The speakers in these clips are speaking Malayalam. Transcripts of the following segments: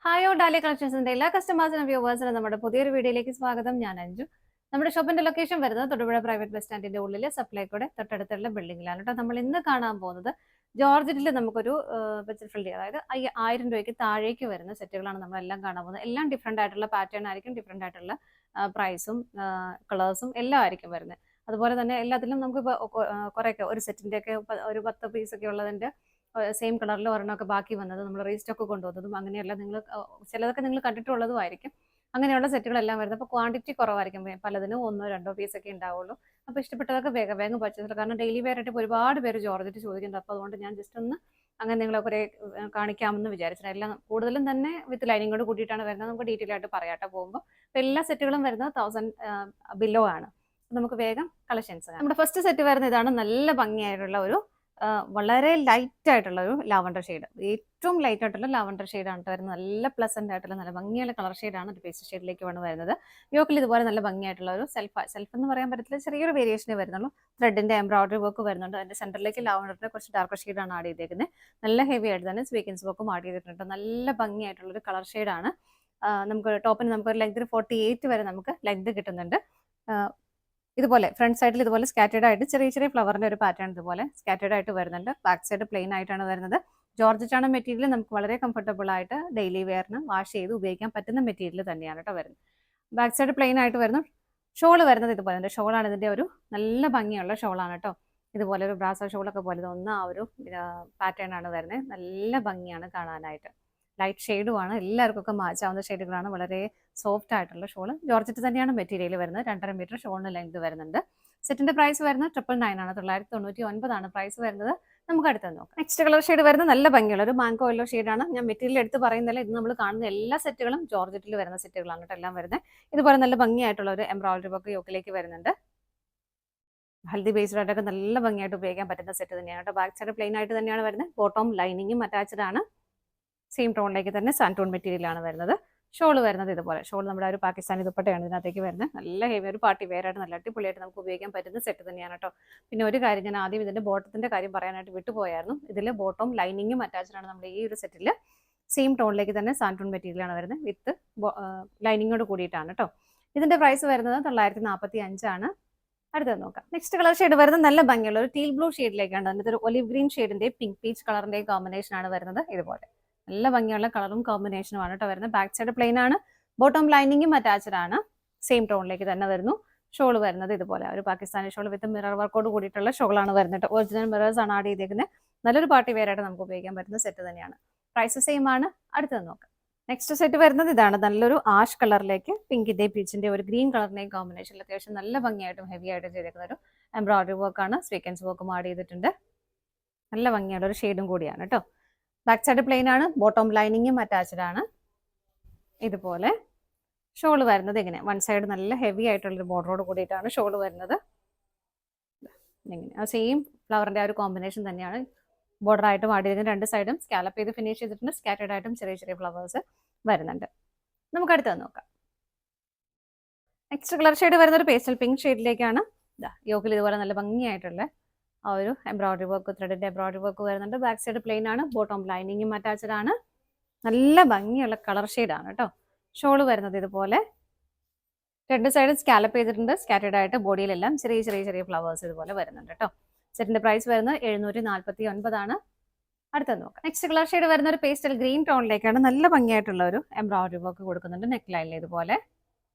ഹായ് ഓ ഡാലിയ കളക്ഷൻസിന്റെ എല്ലാ കസ്റ്റമേഴ്സിനും വ്യൂവേഴ്സിനും നമ്മുടെ പുതിയൊരു വീഡിയോയിലേക്ക് സ്വാഗതം. ഞാൻ അഞ്ജു. നമ്മുടെ ഷോപ്പിന്റെ ലൊക്കേഷൻ വരുന്നത് തൊടുപുഴ പ്രൈവറ്റ് ബസ് സ്റ്റാൻഡിന്റെ ഉള്ളിൽ സപ്ലൈക്കോടെ തൊട്ടടുത്തുള്ള ബിൽഡിംഗിലാണ് കേട്ടോ. നമ്മൾ ഇന്ന് കാണാൻ പോകുന്നത് ജോർജറ്റിൽ നമുക്കൊരു ബഡ്ജറ്റ് ഫ്രണ്ട്ലി, അതായത് 1000 രൂപയ്ക്ക് താഴേക്ക് വരുന്ന സെറ്റുകളാണ് നമ്മളെല്ലാം കാണാൻ പോകുന്നത്. എല്ലാം ഡിഫറെന്റ് ആയിട്ടുള്ള പാറ്റേൺ ആയിരിക്കും, ഡിഫറെന്റ് ആയിട്ടുള്ള പ്രൈസും കളേഴ്സും എല്ലാം ആയിരിക്കും വരുന്നത്. അതുപോലെ തന്നെ എല്ലാത്തിലും നമുക്ക് കുറേയൊക്കെ ഒരു സെറ്റിന്റെ ഒക്കെ ഒരു 10 പീസൊക്കെ ഉള്ളതിന്റെ സെയിം കളറിൽ ഒരെണ്ണമൊക്കെ ബാക്കി വന്നത് നമ്മൾ റീസ്റ്റോക്ക് കൊണ്ടുവന്നതും അങ്ങനെയല്ല. നിങ്ങൾ ചിലതൊക്കെ നിങ്ങൾ കണ്ടിട്ടുള്ളതുമായിരിക്കും. അങ്ങനെയുള്ള സെറ്റുകളെല്ലാം വരുന്നത്. അപ്പോൾ ക്വാണ്ടിറ്റി കുറവായിരിക്കും, പലതിനും 1-2 പീസൊക്കെ ഉണ്ടാവുള്ളൂ. അപ്പോൾ ഇഷ്ടപ്പെട്ടതൊക്കെ വേഗം വേഗം പർച്ചേസ്, കാരണം ഡെയിലി വെയർ ആയിട്ട് ഒരുപാട് പേര് ജോർജറ്റ് ചോദിക്കുന്നുണ്ട്. അപ്പോൾ അതുകൊണ്ട് ഞാൻ ജസ്റ്റ് ഒന്ന് അങ്ങനെ നിങ്ങളെ കുറേ കാണിക്കാമെന്ന് വിചാരിച്ചത്. എല്ലാം കൂടുതലും തന്നെ വിത്ത് ലൈനിങ്ങോട് കൂട്ടിയിട്ടാണ് വരുന്നത്. നമുക്ക് ഡീറ്റെയിൽ ആയിട്ട് പറയാട്ടോ പോകുമ്പോൾ. അപ്പോൾ എല്ലാ സെറ്റുകളും വരുന്നത് 1000 ബിലോ ആണ്. നമുക്ക് വേഗം കളക്ഷൻസ് കാണാം. നമ്മുടെ ഫസ്റ്റ് സെറ്റ് വരുന്നത് ഇതാണ്. നല്ല ഭംഗിയായിട്ടുള്ള ഒരു വളരെ ലൈറ്റ് ആയിട്ടുള്ള ഒരു ലാവണ്ടർ ഷെയ്ഡ്, ഏറ്റവും ലൈറ്റ് ആയിട്ടുള്ള ലാവണ്ടർ ഷെയ്ഡാണ് വരുന്നത്. നല്ല പ്ലസന്റ് ആയിട്ടുള്ള നല്ല ഭംഗിയുള്ള കളർ ഷെയ്ഡാണ്. ഒരു പേസ്റ്റ് ഷെയ്ഡിലേക്ക് ആണ് വരുന്നത്. യോക്കിൽ ഇതുപോലെ നല്ല ഭംഗിയായിട്ടുള്ള ഒരു സെൽഫ് എന്ന് പറയാൻ പറ്റത്തില്ല, ചെറിയൊരു വേരിയേഷനേ വരുന്നുള്ളൂ. ത്രെഡിന്റെ എംബ്രോയിഡറി വർക്ക് വരുന്നുണ്ട്. അതിന്റെ സെന്ററിലേക്ക് ലാവണ്ടറിന്റെ കുറച്ച് ഡാർക്ക് ഷെയ്ഡാണ് ആഡ് ചെയ്തേക്കുന്നത്. നല്ല ഹെവി ആയിട്ട് തന്നെ സ്വീക്കൻസ് വർക്കും ആഡ് ചെയ്തിട്ടുണ്ട്. നല്ല ഭംഗിയായിട്ടുള്ള ഒരു കളർ ഷെയ്ഡാണ്. നമുക്ക് ടോപ്പിന് നമുക്ക് ഒരു ലെങ്ത് 48 വരെ നമുക്ക് ലെങ്ത് കിട്ടുന്നുണ്ട്. ഇതുപോലെ ഫ്രണ്ട് സൈഡിൽ ഇതുപോലെ സ്കാറ്റേഡ് ആയിട്ട് ചെറിയ ചെറിയ ഫ്ലവറിന്റെ ഒരു പാറ്റേൺ ഇതുപോലെ സ്കാറ്റേഡ് ആയിട്ട് വരുന്നുണ്ട്. ബാക്ക് സൈഡ് പ്ലെയിൻ ആയിട്ടാണ് വരുന്നത്. ജോർജറ്റ് ആണ് മെറ്റീരിയൽ. നമുക്ക് വളരെ കംഫർട്ടബിൾ ആയിട്ട് ഡെയിലി വെയറിന് വാഷ് ചെയ്ത് ഉപയോഗിക്കാൻ പറ്റുന്ന മെറ്റീരിയൽ തന്നെയാണ് കേട്ടോ വരുന്നത്. ബാക്ക് സൈഡ് പ്ലെയിൻ ആയിട്ട് വരുന്നു. ഷോള് വരുന്നത് ഇതുപോലെ ഷോളാണ്. ഇതിന്റെ ഒരു നല്ല ഭംഗിയുള്ള ഷോളാണ് കേട്ടോ. ഇതുപോലെ ഒരു ബ്രാസോ ഷോളൊക്കെ പോലെ തോന്നുന്ന ആ ഒരു പാറ്റേൺ ആണ് വരുന്നത്. നല്ല ഭംഗിയാണ് കാണാനായിട്ട്. ലൈറ്റ് ഷെയ്ഡുമാണ്, എല്ലാവർക്കും ഒക്കെ മാച്ച് ആവുന്ന ഷെയ്ഡുകളാണ്. വളരെ സോഫ്റ്റ് ആയിട്ടുള്ള ഷോള്. ജോർജറ്റ് തന്നെയാണ് മെറ്റീരിയൽ വരുന്നത്. 2.5 മീറ്റർ ഷോളിന് ലെങ്ത് വരുന്നുണ്ട്. സെറ്റിന്റെ പ്രൈസ് വരുന്നത് 999 ആണ്. 999 ആണ് പ്രൈസ് വരുന്നത്. നമുക്ക് അടുത്ത് നോക്കാം. നെക്സ്റ്റ് കളർ ഷെയ്ഡ് വരുന്നത് നല്ല ഭംഗിയുള്ള ഒരു മാംഗോ യെല്ലോ ഷെയ്ഡാണ്. ഞാൻ മെറ്റീരിയൽ എടുത്ത് പറയുന്നില്ല, ഇത് നമ്മൾ കാണുന്ന എല്ലാ സെറ്റുകളും ജോർജറ്റിൽ വരുന്ന സെറ്റുകളാണ് കേട്ടോ എല്ലാം വരുന്നത്. ഇതുപോലെ നല്ല ഭംഗിയായിട്ടുള്ള ഒരു എംബ്രോയിഡറി വർക്ക് യോക്കിലേക്ക് വരുന്നുണ്ട്. ഹൽദി ബേസ്ഡ് ആയിട്ടൊക്കെ നല്ല ഭംഗിയായിട്ട് ഉപയോഗിക്കാൻ പറ്റുന്ന സെറ്റ് തന്നെയാണ് കേട്ടോ. ബാക്ക് സൈഡ് പ്ലെയിൻ ആയിട്ട് തന്നെയാണ് വരുന്നത്. ബോട്ടം ലൈനിങ്ങും അറ്റാച്ച്ഡ് ആണ്. സെയിം ടോണിലേക്ക് തന്നെ സാൻറ്റോൺ മെറ്റീരിയലാണ് വരുന്നത്. ഷോൾ വരുന്നത് ഇതുപോലെ. ഷോൾ നമ്മുടെ ഒരു പാകിസ്ഥാനി ദുപ്പട്ടയാണ് ഇതിനകത്തേക്ക് വരുന്നത്. നല്ല ഹെവി ഒരു പാർട്ടി വെയർ ആയിട്ട് നല്ല അടിപൊളിയായിട്ട് നമുക്ക് ഉപയോഗിക്കാൻ പറ്റുന്ന സെറ്റ് തന്നെയാണ് കേട്ടോ. പിന്നെ ഒരു കാര്യം, ഞാൻ ആദ്യം ഇതിന്റെ ബോട്ടത്തിന്റെ കാര്യം പറയാനായിട്ട് വിട്ടുപോയായിരുന്നു. ഇതിൽ ബോട്ടം ലൈനിങ്ങും അറ്റാച്ച്ഡ് ആണ് നമ്മുടെ ഈ ഒരു സെറ്റിൽ. സെയിം ടോണിലേക്ക് തന്നെ സാൻറ്റോൺ മെറ്റീരിയലാണ് വരുന്നത് വിത്ത് ലൈനിങ്ങോട് കൂടിയിട്ടാണ് കേട്ടോ. ഇതിന്റെ പ്രൈസ് വരുന്നത് 945 ആണ്. അടുത്തത് നോക്കാം. നെക്സ്റ്റ് കളർ ഷെയ്ഡ് വരുന്നത് നല്ല ഭംഗിയുള്ള ഒരു ടീൽ ബ്ലൂ ഷെയ്ഡിലേക്കാണ്. അതിന്റെ ഒരു ഒലിവ് ഗ്രീൻ ഷെയ്ഡിന്റെ പിങ്ക് പീച്ച് കളറിന്റെയും കോമ്പിനേഷൻ ആണ് വരുന്നത്. ഇതുപോലെ നല്ല ഭംഗിയുള്ള കളറും കോമ്പിനേഷനുമാണ് കേട്ടോ വരുന്നത്. ബാക്ക് സൈഡ് പ്ലെയിൻ ആണ്. ബോട്ടം ലൈനിങ്ങും അറ്റാച്ച്ഡ് ആണ്. സെയിം ടോണിലേക്ക് തന്നെ വരുന്നു. ഷോൾ വരുന്നത് ഇതുപോലെ ഒരു പാകിസ്ഥാനി ഷോൾ വിത്ത് മിറർ വർക്കോട് കൂടിയിട്ടുള്ള ഷോളാണ് വരുന്നത്. ഒറിജിനൽ മിറേഴ്സ് ആണ് ആഡ് ചെയ്തേക്കുന്നത്. നല്ലൊരു പാർട്ടി വെയർ ആയിട്ട് നമുക്ക് ഉപയോഗിക്കാൻ പറ്റുന്ന സെറ്റ് തന്നെയാണ്. പ്രൈസ് സെയിം ആണ്. അടുത്തത് നോക്കാം. നെക്സ്റ്റ് സെറ്റ് വരുന്നത് ഇതാണ്. നല്ലൊരു ആഷ് കളറിലേക്ക് പിങ്കിന്റെ പീച്ചിന്റെ ഒരു ഗ്രീൻ കളറിന്റെയും കോമ്പിനേഷനിൽ അത്യാവശ്യം നല്ല ഭംഗിയായിട്ടും ഹെവി ആയിട്ടും ചെയ്തേക്കുന്ന ഒരു എംബ്രോയിഡറി വർക്കാണ്. സ്വീക്കൻസ് വർക്കും ആഡ് ചെയ്തിട്ടുണ്ട്. നല്ല ഭംഗിയുള്ള ഒരു ഷെയ്ഡും കൂടിയാണ് കേട്ടോ. ബാക്ക് സൈഡ് പ്ലെയിൻ ആണ്. ബോട്ടം ലൈനിങ്ങും അറ്റാച്ച്ഡ് ആണ്. ഇതുപോലെ ഷോള് വരുന്നത് ഇങ്ങനെ വൺ സൈഡ് നല്ല ഹെവി ആയിട്ടുള്ളൊരു ബോർഡറോട് കൂടിയിട്ടാണ് ഷോള് വരുന്നത്. ഇങ്ങനെ ആ സെയിം ഫ്ലവറിന്റെ ആ ഒരു കോമ്പിനേഷൻ തന്നെയാണ് ബോർഡർ ആയിട്ടും ആഡ് ചെയ്തിട്ട് രണ്ട് സൈഡും സ്കാലപ്പ് ചെയ്ത് ഫിനിഷ് ചെയ്തിട്ടുണ്ട്. സ്കാറ്റേഡ് ആയിട്ടും ചെറിയ ചെറിയ ഫ്ലവേഴ്സ് വരുന്നുണ്ട്. നമുക്ക് അടുത്തത് നോക്കാം. നെക്സ്റ്റ് കളർ ഷെയ്ഡ് വരുന്ന ഒരു പേസ്റ്റൽ പിങ്ക് ഷെയ്ഡിലേക്കാണ്. യോക്കിൽ ഇതുപോലെ നല്ല ഭംഗിയായിട്ടുള്ള ആ ഒരു എംബ്രോയിഡറി വർക്ക്, ത്രെഡിന്റെ എംബ്രോയിഡറി വർക്ക് വരുന്നുണ്ട്. ബാക്ക് സൈഡ് പ്ലെയിൻ ആണ്. ബോട്ടം ലൈനിങ്ങും അറ്റാച്ച്ഡ് ആണ്. നല്ല ഭംഗിയുള്ള കളർ ഷെയ്ഡാണ് കേട്ടോ. ഷോള് വരുന്നത് ഇതുപോലെ രണ്ട് സൈഡും സ്കാലപ്പ് ചെയ്തിട്ടുണ്ട്. സ്കാറ്റേഡ് ആയിട്ട് ബോഡിയിലെല്ലാം ചെറിയ ചെറിയ ചെറിയ ഫ്ലവേഴ്സ് ഇതുപോലെ വരുന്നുണ്ട് കേട്ടോ. സെറ്റിന്റെ പ്രൈസ് വരുന്നത് 749 ആണ്. അടുത്തത് നോക്കാം. നെക്സ്റ്റ് കളർ ഷെയ്ഡ് വരുന്ന ഒരു പേസ്റ്റൽ ഗ്രീൻ ടോണിലേക്കാണ്. നല്ല ഭംഗിയായിട്ടുള്ള ഒരു എംബ്രോയിഡറി വർക്ക് കൊടുക്കുന്നുണ്ട് നെക്ക് ലൈനിൽ ഇതുപോലെ.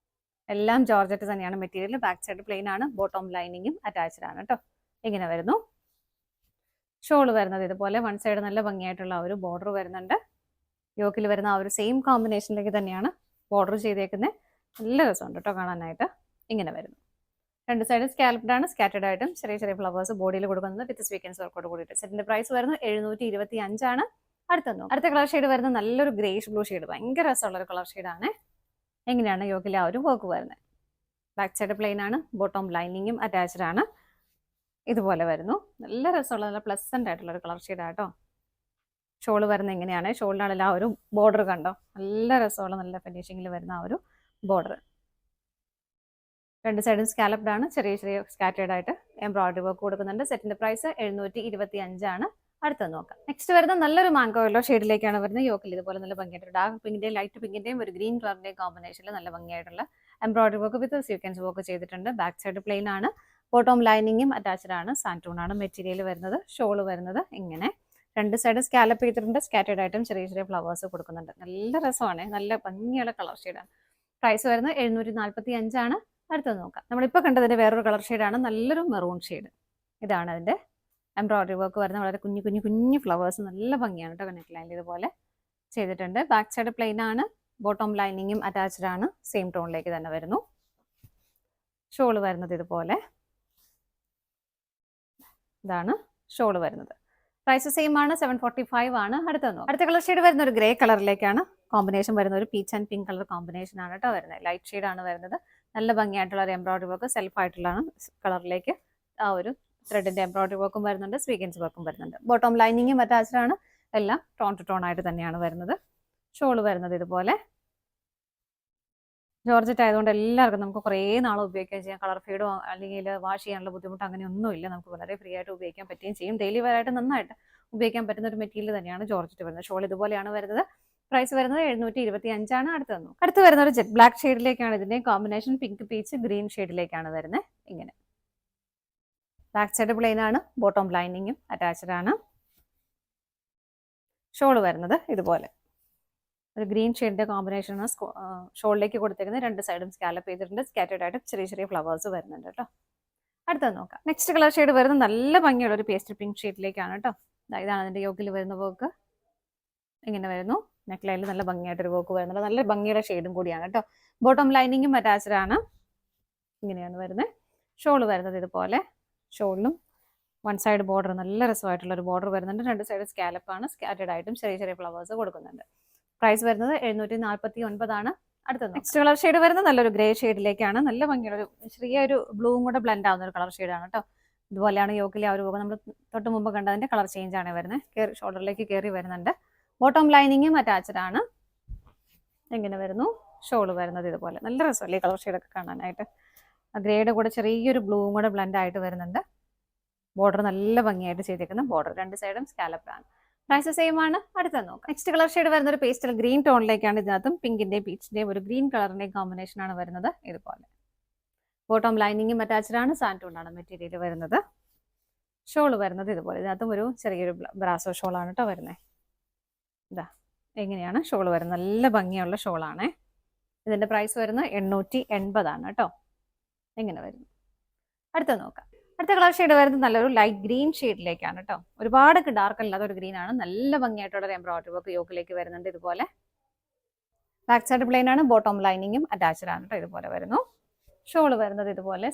എല്ലാം ജോർജറ്റ് തന്നെയാണ് മെറ്റീരിയൽ. ബാക്ക് സൈഡ് പ്ലെയിൻ ആണ്. ബോട്ടം ലൈനിങ്ങും അറ്റാച്ച്ഡ് ആണ് കേട്ടോ. ഇങ്ങനെ വരുന്നു. ഷോള് വരുന്നത് ഇതുപോലെ വൺ സൈഡ് നല്ല ഭംഗിയായിട്ടുള്ള ഒരു ബോർഡർ വരുന്നുണ്ട്. യോക്കിൽ വരുന്ന ആ ഒരു സെയിം കോമ്പിനേഷനിലേക്ക് തന്നെയാണ് ബോർഡർ ചെയ്തേക്കുന്നത്. നല്ല രസമുണ്ട് കേട്ടോ കാണാനായിട്ട്. ഇങ്ങനെ വരുന്നു. രണ്ട് സൈഡും സ്കാലപ്ഡ് ആണ്. സ്കാറ്റേഡ് ആയിട്ടും ചെറിയ ചെറിയ ഫ്ലവേഴ്സ് ബോഡിയിൽ കൊടുക്കുന്നത് വിത്ത് സ്വീക്കൻസ് വർക്കോട് കൂടിയിട്ട്. സെറ്റിന്റെ പ്രൈസ് വരുന്നത് 725 ആണ്. അടുത്ത കളർ ഷെയ്ഡ് വരുന്നത് നല്ലൊരു ഗ്രേഷ് ബ്ലൂ ഷെയ്ഡ്. ഭയങ്കര രസമുള്ള ഒരു കളർ ഷെയ്ഡാണ്. എങ്ങനെയാണ് യോക്കിൽ ആ ഒരു വർക്ക് വരുന്നത്. ബാക്ക് സൈഡ് പ്ലെയിൻ ആണ്. ബോട്ടം ലൈനിങ്ങും അറ്റാച്ച്ഡ് ആണ്. ഇതുപോലെ വരുന്നു. നല്ല രസമുള്ള നല്ല പ്ലസന്റ് ആയിട്ടുള്ള ഒരു കളർ ഷെയ്ഡാണ് കേട്ടോ. ഷോള് വരുന്നത് എങ്ങനെയാണ്, ഷോളിനാണെങ്കിൽ ആ ഒരു ബോർഡർ കണ്ടോ, നല്ല രസമുള്ള നല്ല ഫിനിഷിങ്ങിൽ വരുന്ന ആ ഒരു ബോർഡർ. രണ്ട് സൈഡും സ്കാലപ്ഡ് ആണ്. ചെറിയ ചെറിയ സ്കാറ്റേഡ് ആയിട്ട് എംബ്രോയിഡറി വർക്ക് കൊടുക്കുന്നുണ്ട്. സെറ്റിന്റെ പ്രൈസ് 725 ആണ്. അടുത്തത് നോക്കാം. നെക്സ്റ്റ് വരുന്ന നല്ലൊരു മാംഗോ യെല്ലോ ഷെയ്ഡിലേക്കാണ് വരുന്നത്. യോക്കിൽ ഇതുപോലെ നല്ല ഭംഗിയായിട്ട് ഡാർക്ക് പിങ്കിന്റെയും ലൈറ്റ് പിങ്കിന്റെയും ഒരു ഗ്രീൻ കളറിന്റെയും കോമ്പിനേഷനിൽ നല്ല ഭംഗിയായിട്ടുള്ള embroidery work with sequence work ചെയ്തിട്ടുണ്ട്. ബാക്ക് സൈഡ് പ്ലെയിൻ ആണ്. ബോട്ടം ലൈനിങ്ങും അറ്റാച്ച്ഡ് ആണ്. സാൻറ്റൂൺ ആണ് മെറ്റീരിയൽ വരുന്നത്. ഷോൾ വരുന്നത് ഇങ്ങനെ. രണ്ട് സൈഡ് സ്കാലപ്പ് ചെയ്തിട്ടുണ്ട്. സ്കാറ്റേഡ് ആയിട്ടും ചെറിയ ചെറിയ ഫ്ലവേഴ്സ് കൊടുക്കുന്നുണ്ട്. നല്ല രസമാണ്. നല്ല ഭംഗിയുള്ള കളർ ഷെയ്ഡാണ്. പ്രൈസ് വരുന്നത് 745 ആണ്. അടുത്തത് നോക്കാം. നമ്മളിപ്പോൾ കണ്ടതിന്റെ വേറൊരു കളർ ഷെയ്ഡാണ്. നല്ലൊരു മെറൂൺ ഷെയ്ഡ്. ഇതാണ് അതിന്റെ എംബ്രോയിഡറി വർക്ക് വരുന്നത്. വളരെ കുഞ്ഞു കുഞ്ഞു കുഞ്ഞു ഫ്ലവേഴ്സ് നല്ല ഭംഗിയാണ് കേട്ടോ. നെക്ക് ലൈനിൽ ഇതുപോലെ ചെയ്തിട്ടുണ്ട്. ബാക്ക് സൈഡ് പ്ലെയിൻ ആണ്. ബോട്ടം ലൈനിങ്ങും അറ്റാച്ച്ഡ് ആണ്. സെയിം ടോണിലേക്ക് തന്നെ വരുന്നു. ഷോള് വരുന്നത് ഇതുപോലെ. ഇതാണ് ഷോള് വരുന്നത്. പ്രൈസ് സെയിം ആണ്. 745 ആണ്. അടുത്ത കളർ ഷെയ്ഡ് വരുന്ന ഒരു ഗ്രേ കളറിലേക്കാണ്. കോമ്പിനേഷൻ വരുന്ന ഒരു peach and pink colour combination ആണ് കേട്ടോ വരുന്നത്. ലൈറ്റ് ഷെയ്ഡ് ആണ് വരുന്നത്. നല്ല ഭംഗിയായിട്ടുള്ള ഒരു എംബ്രോയിഡറി വർക്ക് സെൽഫ് ആയിട്ടുള്ളതാണ് കളറിലേക്ക് ആ ഒരു ത്രെഡിന്റെ എംബ്രോയിഡറി വർക്കും വരുന്നുണ്ട്. സ്വീക്കൻസ് വർക്കും വരുന്നുണ്ട്. ബോട്ടം ലൈനിങ്ങും അറ്റാച്ച്ഡ് ആണ്. എല്ലാം ടോൺ ടു ടോൺ ആയിട്ട് തന്നെയാണ് വരുന്നത്. ഷോള് വരുന്നത് ഇതുപോലെ. ജോർജറ്റ് ആയതുകൊണ്ട് എല്ലാവർക്കും നമുക്ക് കുറേ നാൾ ഉപയോഗിക്കുകയും ചെയ്യാം. കളർ ഫീഡോ അല്ലെങ്കിൽ വാഷ് ചെയ്യാനുള്ള ബുദ്ധിമുട്ട് അങ്ങനെയൊന്നുമില്ല. നമുക്ക് വളരെ ഫ്രീ ആയിട്ട് ഉപയോഗിക്കാൻ പറ്റുകയും ചെയ്യും. ഡെയിലി വെയറായിട്ട് നന്നായിട്ട് ഉപയോഗിക്കാൻ പറ്റുന്ന ഒരു മെറ്റീരിയൽ തന്നെയാണ് ജോർജറ്റ് വരുന്നത്. ഷോൾ ഇതുപോലെയാണ് വരുന്നത്. പ്രൈസ് വരുന്നത് 725 ആണ്. അടുത്ത് വരുന്ന ഒരു ജെറ്റ് ബ്ലാക്ക് ഷെയ്ഡിലേക്കാണ്. ഇതിന്റെ കോമ്പിനേഷൻ പിങ്ക് പീച്ച് ഗ്രീൻ ഷെയ്ഡിലേക്കാണ് വരുന്നത്. ഇങ്ങനെ ബാക്ക് സൈഡ് പ്ലെയിൻ ആണ്. ബോട്ടം ലൈനിങ്ങും അറ്റാച്ച്ഡ് ആണ്. ഷോൾ വരുന്നത് ഇതുപോലെ ഒരു ഗ്രീൻ ഷെയ്ഡിന്റെ കോമ്പിനേഷനാണ് ഷോളിലേക്ക് കൊടുത്തേക്കുന്നത്. രണ്ട് സൈഡും സ്കാലപ്പ് ചെയ്തിട്ടുണ്ട്. സ്കാറ്റേഡ് ആയിട്ട് ചെറിയ ചെറിയ ഫ്ലവേഴ്സ് വരുന്നുണ്ട് കേട്ടോ. അടുത്തത് നോക്കാം. നെക്സ്റ്റ് കളർ ഷെയ്ഡ് വരുന്നത് നല്ല ഭംഗിയുള്ള ഒരു പേസ്റ്റൽ പിങ്ക് ഷെയ്ഡിലേക്കാണ് കേട്ടോ. ഇതാണ് അതിന്റെ യോക്കിൽ വരുന്ന വർക്ക്. ഇങ്ങനെ വരുന്നു. നെക്ക് ലൈനിൽ നല്ല ഭംഗിയായിട്ടൊരു വർക്ക് വരുന്നുണ്ട്. നല്ല ഭംഗിയുടെ ഷെയ്ഡും കൂടിയാണ് കേട്ടോ. ബോട്ടം ലൈനിങ്ങും അറ്റാച്ച്ഡ് ആണ്. ഇങ്ങനെയാണ് വരുന്നത്. ഷോൾ വരുന്നത് ഇതുപോലെ. ഷോളിലും വൺ സൈഡ് ബോർഡർ നല്ല രസമായിട്ടുള്ള ഒരു ബോർഡർ വരുന്നുണ്ട്. രണ്ട് സൈഡ് സ്കാലപ്പ് ആണ്. സ്കാറ്റേഡ് ആയിട്ടും ചെറിയ ചെറിയ ഫ്ലവേഴ്സ് കൊടുക്കുന്നുണ്ട്. പ്രൈസ് വരുന്നത് 749 ആണ്. അടുത്തത് നെക്സ്റ്റ് കളർ ഷെയ്ഡ് വരുന്നത് നല്ലൊരു ഗ്രേ ഷെയ്ഡിലേക്കാണ്. നല്ല ഭംഗിയുള്ള ഒരു ചെറിയൊരു ബ്ലൂവും കൂടെ ബ്ലെൻഡ് ആവുന്ന ഒരു കളർ ഷെയ്ഡാണ് കേട്ടോ. ഇതുപോലെയാണ് യോക്കിലെ ആ ഒരു രൂപം. നമ്മൾ തൊട്ട് മുമ്പ് കണ്ടതിന്റെ കളർ ചേഞ്ച് ആണ് വരുന്നത്. ഷോൾഡറിലേക്ക് കയറി വരുന്നുണ്ട്. ബോട്ടം ലൈനിങ്ങും അറ്റാച്ച്ഡ് ആണ്. എങ്ങനെ വരുന്നു. ഷോൾ വരുന്നത് ഇതുപോലെ. നല്ല രസമല്ലേ കളർ ഷെയ്ഡൊക്കെ കാണാനായിട്ട്. ഗ്രേയുടെ കൂടെ ചെറിയൊരു ബ്ലൂവും കൂടെ ബ്ലെൻഡ് ആയിട്ട് വരുന്നുണ്ട്. ബോർഡർ നല്ല ഭംഗിയായിട്ട് ചെയ്തേക്കുന്ന ബോർഡർ. രണ്ട് സൈഡും സ്കാലപ്പ് ആണ്. പ്രൈസ് സെയിം ആണ്. അടുത്തത് നോക്കാം. നെക്സ്റ്റ് കളർ ഷെയ്ഡ് വരുന്ന ഒരു പേസ്റ്റൽ ഗ്രീൻ ടോണിലേക്കാണ്. ഇതിനകത്തും പിങ്കിന്റെയും പീച്ചിന്റെയും ഒരു ഗ്രീൻ കളറിന്റെയും കോമ്പിനേഷൻ ആണ് വരുന്നത്. ഇതുപോലെ ബോട്ടം ലൈനിങ്ങും അറ്റാച്ച്ഡ് ആണ്. സാൻറ്റൂൺ മെറ്റീരിയൽ വരുന്നത്. ഷോൾ വരുന്നത് ഇതുപോലെ. ഇതിനകത്തും ഒരു ചെറിയൊരു ബ്രാസോ ഷോളാണ് കേട്ടോ വരുന്നത്. ഇതാ എങ്ങനെയാണ് ഷോൾ വരുന്നത്. നല്ല ഭംഗിയുള്ള ഷോളാണ്. ഇതിന്റെ പ്രൈസ് വരുന്നത് 880 ആണ് കേട്ടോ. എങ്ങനെ വരുന്നു. അടുത്തത് നോക്കാം. അടുത്ത കളർ ഷെയ്ഡ് വരുന്നത് നല്ലൊരു ലൈറ്റ് ഗ്രീൻ ഷെയ്ഡിലേക്കാണ് കേട്ടോ. ഒരുപാട് ഡാർക്ക് അല്ലാത്ത ഒരു ഗ്രീൻ ആണ്. നല്ല ഭംഗിയായിട്ടുള്ള ഒരു എംബ്രോയിഡറി വർക്ക് യോക്കിലേക്ക് വരുന്നുണ്ട് ഇതുപോലെ. ബാക്ക് സൈഡ് പ്ലെയിൻ ആണ്. ബോട്ടം ലൈനിങ്ങും അറ്റാച്ച്ഡ് ആണ് കേട്ടോ. ഇതുപോലെ വരുന്നു. ഷോൾ വരുന്നത് ഇതുപോലെ.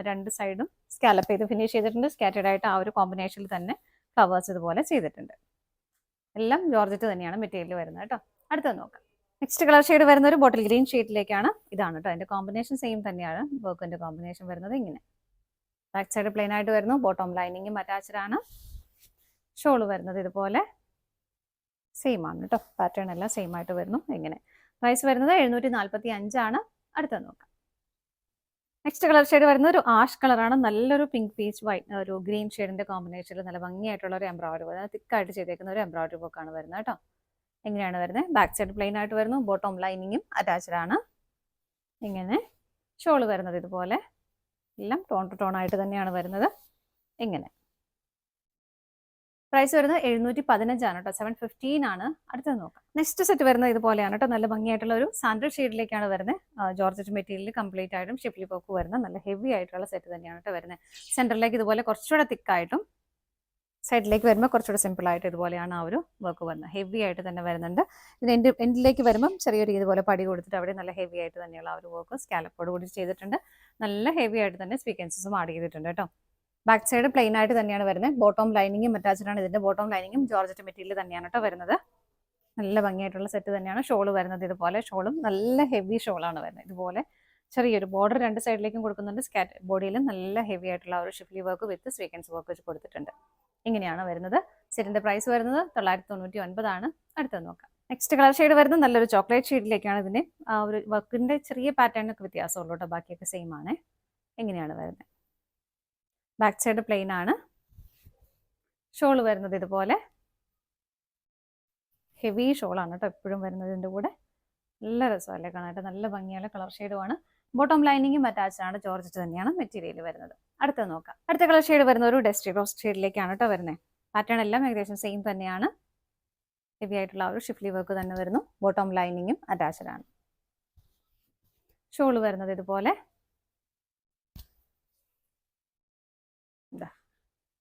രണ്ട് സൈഡും സ്കാലപ്പ് ചെയ്ത് ഫിനിഷ് ചെയ്തിട്ടുണ്ട്. സ്കാറ്റേഡ് ആയിട്ട് ആ ഒരു കോമ്പിനേഷനിൽ തന്നെ ഫ്ലവേഴ്സ് ഇതുപോലെ ചെയ്തിട്ടുണ്ട്. എല്ലാം ജോർജറ്റ് തന്നെയാണ് മെറ്റീരിയൽ വരുന്നത് കേട്ടോ. അടുത്തത് നോക്കാം. നെക്സ്റ്റ് കളർ ഷെയ്ഡ് വരുന്ന ഒരു ബോട്ടിൽ ഗ്രീൻ ഷെയ്ഡിലേക്കാണ്. ഇതാണ് കേട്ടോ. അതിന്റെ കോമ്പിനേഷൻ സെയിം തന്നെയാണ്. വർക്കിന്റെ കോമ്പിനേഷൻ വരുന്നത് ഇങ്ങനെ. ബാക്ക് സൈഡ് പ്ലെയിൻ ആയിട്ട് വരുന്നു. ബോട്ടം ലൈനിങ്ങും അറ്റാച്ച്ഡ് ആണ്. ഷോൾ വരുന്നത് ഇതുപോലെ. സെയിം ആണ് കേട്ടോ. പാറ്റേൺ എല്ലാം സെയിം ആയിട്ട് വരുന്നു. ഇങ്ങനെ. പ്രൈസ് വരുന്നത് 745 ആണ്. അടുത്തത് നോക്കാം. നെക്സ്റ്റ് കളർ ഷെയ്ഡ് വരുന്നത് ഒരു ആഷ് കളറാണ്. നല്ലൊരു പിങ്ക് പീച്ച് വൈറ്റ് ഒരു ഗ്രീൻ ഷെയ്ഡിന്റെ കോമ്പിനേഷനിൽ നല്ല ഭംഗിയായിട്ടുള്ള ഒരു എംബ്രോയിഡറി വർക്ക്. തിക്കായിട്ട് ചെയ്തേക്കുന്ന ഒരു എംബ്രോയിഡറി വർക്കാണ് വരുന്നത് കേട്ടോ. എങ്ങനെയാണ് വരുന്നത്. ബാക്ക് സൈഡ് പ്ലെയിൻ ആയിട്ട് വരുന്നു. ബോട്ടം ലൈനിങ്ങും അറ്റാച്ച്ഡ് ആണ്. ഇങ്ങനെ. ഷോൾ വരുന്നത് ഇതുപോലെ. എല്ലാം ടോൺ ടു ടോൺ ആയിട്ട് തന്നെയാണ് വരുന്നത്. ഇങ്ങനെ. പ്രൈസ് വരുന്നത് 715 ആണ് കേട്ടോ. 715 ആണ്. അടുത്തത് നോക്കാം. നെക്സ്റ്റ് സെറ്റ് വരുന്നത് ഇതുപോലെയാണ് കേട്ടോ. നല്ല ഭംഗിയായിട്ടുള്ള ഒരു സാൻഡൽ ഷെയ്ഡിലേക്കാണ് വരുന്നത്. ജോർജറ്റ് മെറ്റീരിയൽ കംപ്ലീറ്റ് ആയിട്ടും ഷിഫ്ലി വർക്ക് വരുന്ന നല്ല ഹെവി ആയിട്ടുള്ള സെറ്റ് തന്നെയാണ് കേട്ടോ വരുന്നത്. സെന്ററിലേക്ക് ഇതുപോലെ കുറച്ചുകൂടെ തിക്കായിട്ടും സൈഡിലേക്ക് വരുമ്പോൾ കുറച്ചുകൂടെ സിമ്പിൾ ആയിട്ട് ഇതുപോലെയാണ് ആ ഒരു വർക്ക് വരുന്നത്. ഹെവി ആയിട്ട് തന്നെ വരുന്നുണ്ട്. ഇതിന് എൻഡിലേക്ക് വരുമ്പം ചെറിയൊരു ഇതുപോലെ പടി കൊടുത്തിട്ട് അവിടെ നല്ല ഹെവി ആയിട്ട് തന്നെയുള്ള ആ ഒരു വർക്ക് സ്കാലപ്പോട് കൂടി ചെയ്തിട്ടുണ്ട്. നല്ല ഹെവി ആയിട്ട് തന്നെ സ്വീക്കൻസസും ആഡ് ചെയ്തിട്ടുണ്ട് കേട്ടോ. ബാക്ക് സൈഡ് പ്ലെയിൻ ആയിട്ട് തന്നെയാണ് വരുന്നത്. ബോട്ടം ലൈനിങ്ങും അറ്റാച്ച്ഡ് ആണ്. ഇതിന്റെ ബോട്ടം ലൈനിങ്ങും ജോർജറ്റ് മെറ്റീരിയൽ തന്നെയാണ് കേട്ടോ വരുന്നത്. നല്ല ഭംഗിയായിട്ടുള്ള സെറ്റ് തന്നെയാണ്. ഷോള് വരുന്നത് ഇതുപോലെ. ഷോളും നല്ല ഹെവി ഷോളാണ് വരുന്നത്. ഇതുപോലെ ചെറിയൊരു ബോർഡർ രണ്ട് സൈഡിലേക്കും കൊടുക്കുന്നുണ്ട്. ബോഡിയിലും നല്ല ഹെവി ആയിട്ടുള്ള ഒരു Schiffli work with sequins work വെച്ച് കൊടുത്തിട്ടുണ്ട്. ഇങ്ങനെയാണ് വരുന്നത്. സെറ്റിന്റെ പ്രൈസ് വരുന്നത് 999 ആണ്. അടുത്തത് നോക്കാം. നെക്സ്റ്റ് കളർ ഷെയ്ഡ് വരുന്നത് നല്ലൊരു ചോക്ലേറ്റ് ഷെയ്ഡിലേക്കാണ്. ഇതിന്റെ ആ ഒരു വർക്കിന്റെ ചെറിയ പാറ്റേണൊക്കെ വ്യത്യാസമുള്ളൂ കേട്ടോ. ബാക്കിയൊക്കെ സെയിം ആണ്. എങ്ങനെയാണ് വരുന്നത്. ബാക്ക് സൈഡ് പ്ലെയിൻ ആണ്. ഷോൾ വരുന്നത് ഇതുപോലെ ഹെവി ഷോളാണ് കേട്ടോ എപ്പോഴും വരുന്നത്. ഇതിൻ്റെ കൂടെ നല്ല രസമല്ലേ കാണാനായിട്ട്, നല്ല ഭംഗിയുള്ള കളർ ഷെയ്ഡുമാണ്. ബോട്ടം ലൈനിങ്ങും അറ്റാച്ച്ഡ് ആണ്, ജോർജറ്റ് തന്നെയാണ് മെറ്റീരിയൽ വരുന്നത്. അടുത്തത് നോക്കാം. അടുത്ത കളർ ഷെയ്ഡ് വരുന്ന ഒരു ഡസ്റ്റി റോസ്റ്റ് ഷെയ്ഡിലേക്കാണ് കേട്ടോ വരുന്നത്. പാറ്റേൺ എല്ലാം ഏകദേശം സെയിം തന്നെയാണ്. ഹെവി ആയിട്ടുള്ള ഒരു ഷിഫ്ലി വർക്ക് തന്നെ വരുന്നു. ബോട്ടം ലൈനിങ്ങും അറ്റാച്ച്ഡ് ആണ്. ഷോൾ വരുന്നത് ഇതുപോലെ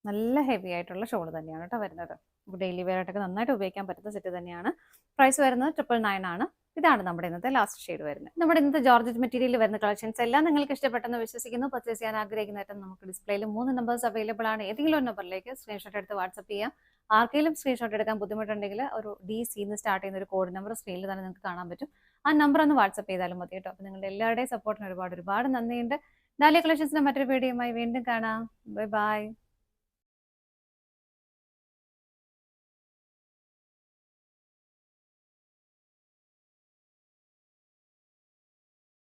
നല്ല ഹെവി ആയിട്ടുള്ള ഷോൾ തന്നെയാണ് കേട്ടോ വരുന്നത്. ഡെയിലി വെയർ ആയിട്ടൊക്കെ നന്നായിട്ട് ഉപയോഗിക്കാൻ പറ്റുന്ന സെറ്റ് തന്നെയാണ്. പ്രൈസ് വരുന്നത് 999 ആണ്. ഇതാണ് നമ്മുടെ ഇന്നത്തെ ലാസ്റ്റ് ഷെയ്ഡ് വരുന്നത്. നമ്മുടെ ഇന്നത്തെ ജോർജറ്റ് മെറ്റീരിയൽ വരുന്ന കളക്ഷൻസ് എല്ലാം നിങ്ങൾക്ക് ഇഷ്ടപ്പെട്ടെന്ന് വിശ്വസിക്കുന്നു. പർച്ചേസ് ചെയ്യാൻ ആഗ്രഹിക്കുന്നതായിട്ട് നമുക്ക് ഡിസ്പ്ലേയിൽ 3 നമ്പേഴ്സ് അവൈലബിൾ ആണ്. ഏതെങ്കിലും ഒരു നമ്പറിലേക്ക് സ്ക്രീൻഷോട്ട് എടുത്ത് വാട്സ്ആപ്പ് ചെയ്യാം. ആർക്കെങ്കിലും സ്ക്രീൻഷോട്ട് എടുക്കാൻ ബുദ്ധിമുട്ടുണ്ടെങ്കിൽ ഒരു DC എന്ന് സ്റ്റാർട്ട് ചെയ്യുന്ന ഒരു കോഡ് നമ്പർ സ്ക്രീനിൽ തന്നെ നിങ്ങൾക്ക് കാണാൻ പറ്റും. ആ നമ്പർ ഒന്ന് വാട്സ്ആപ്പ് ചെയ്താലും മതി കേട്ടോ. അപ്പോൾ നിങ്ങളുടെ എല്ലാവരുടെയും സപ്പോർട്ടിന് ഒരുപാട് നന്ദിയുണ്ട്. ഡാലിയ കളക്ഷൻസിന്റെ മറ്റൊരു വീഡിയോയുമായി വീണ്ടും കാണാം. Bye bye.